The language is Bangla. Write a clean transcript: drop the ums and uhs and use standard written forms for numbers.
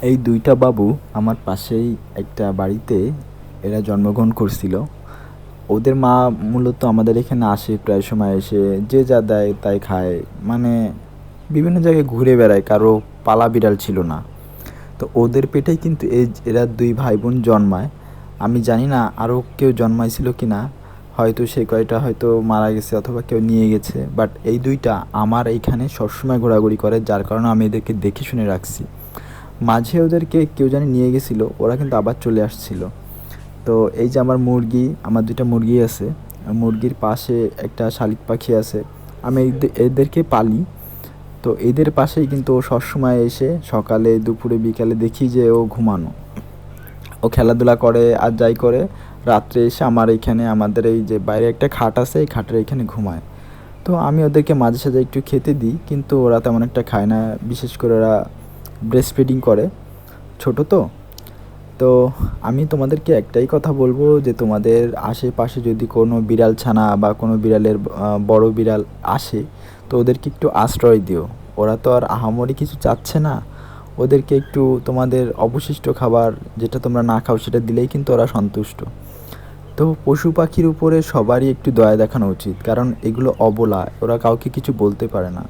এই দুইটা বাবু আমার পাশেই একটা বাড়িতে এরা জন্মগ্রহণ করছিল। ওদের মা মূলত আমাদের এখানে আসে, প্রায় সময় এসে যে যা দেয় তাই খায়। মানে বিভিন্ন জায়গায় ঘুরে বেড়ায়, কারো পালা বিড়াল ছিল না। তো ওদের পেটেই কিন্তু এরা দুই ভাই বোন জন্মায়। আমি জানি না আরও কেউ জন্মাইছিল কি না, হয়তো সে কয়টা হয়তো মারা গেছে অথবা কেউ নিয়ে গেছে, বাট এই দুইটা আমার এইখানে সবসময় ঘোরাঘুরি করে, যার কারণে আমি এদেরকে দেখে শুনে রাখছি। মাঝে ওদেরকে কেউ জানি নিয়ে গেছিল, ওরা কিন্তু আবার চলে আসছিল। তো এই যে আমার মুরগি, আমার দুইটা মুরগি আছে, মুরগির পাশে একটা শালিক পাখি আছে। আমি এদেরকে পালি। তো এদের পাশেই কিন্তু ও সবসময় এসে সকালে দুপুরে বিকালে দেখি যে ও ঘুমানো, ও খেলাধুলা করে আর যাই করে, রাত্রে এসে আমার এইখানে, আমাদের এই যে বাইরে একটা খাট আছে, এই খাটের এইখানে ঘুমায়। তো আমি ওদেরকে মাঝে সাঝে একটু খেতে দিই, কিন্তু ওরা তেমন একটা খায় না। বিশেষ করে ওরা ব্রেস্ট ফিডিং করে, ছোট তো। তো আমি তোমাদেরকে একটাই কথা বলবো যে তোমাদের আশেপাশে যদি কোনো বিড়াল ছানা বা কোনো বিড়ালের বড় বিড়াল আসে, তো ওদেরকে একটু আশ্রয় দিও। ওরা তো আর আহামরি কিছু চাচ্ছে না। ওদেরকে একটু তোমাদের অবশিষ্ট খাবার, যেটা তোমরা না খাও, সেটা দিলেই কিন্তু ওরা সন্তুষ্ট। তো পশু পাখির উপরে সবারই একটু দয়া দেখানো উচিত, কারণ এগুলো অবলা, ওরা কাউকে কিছু বলতে পারে না।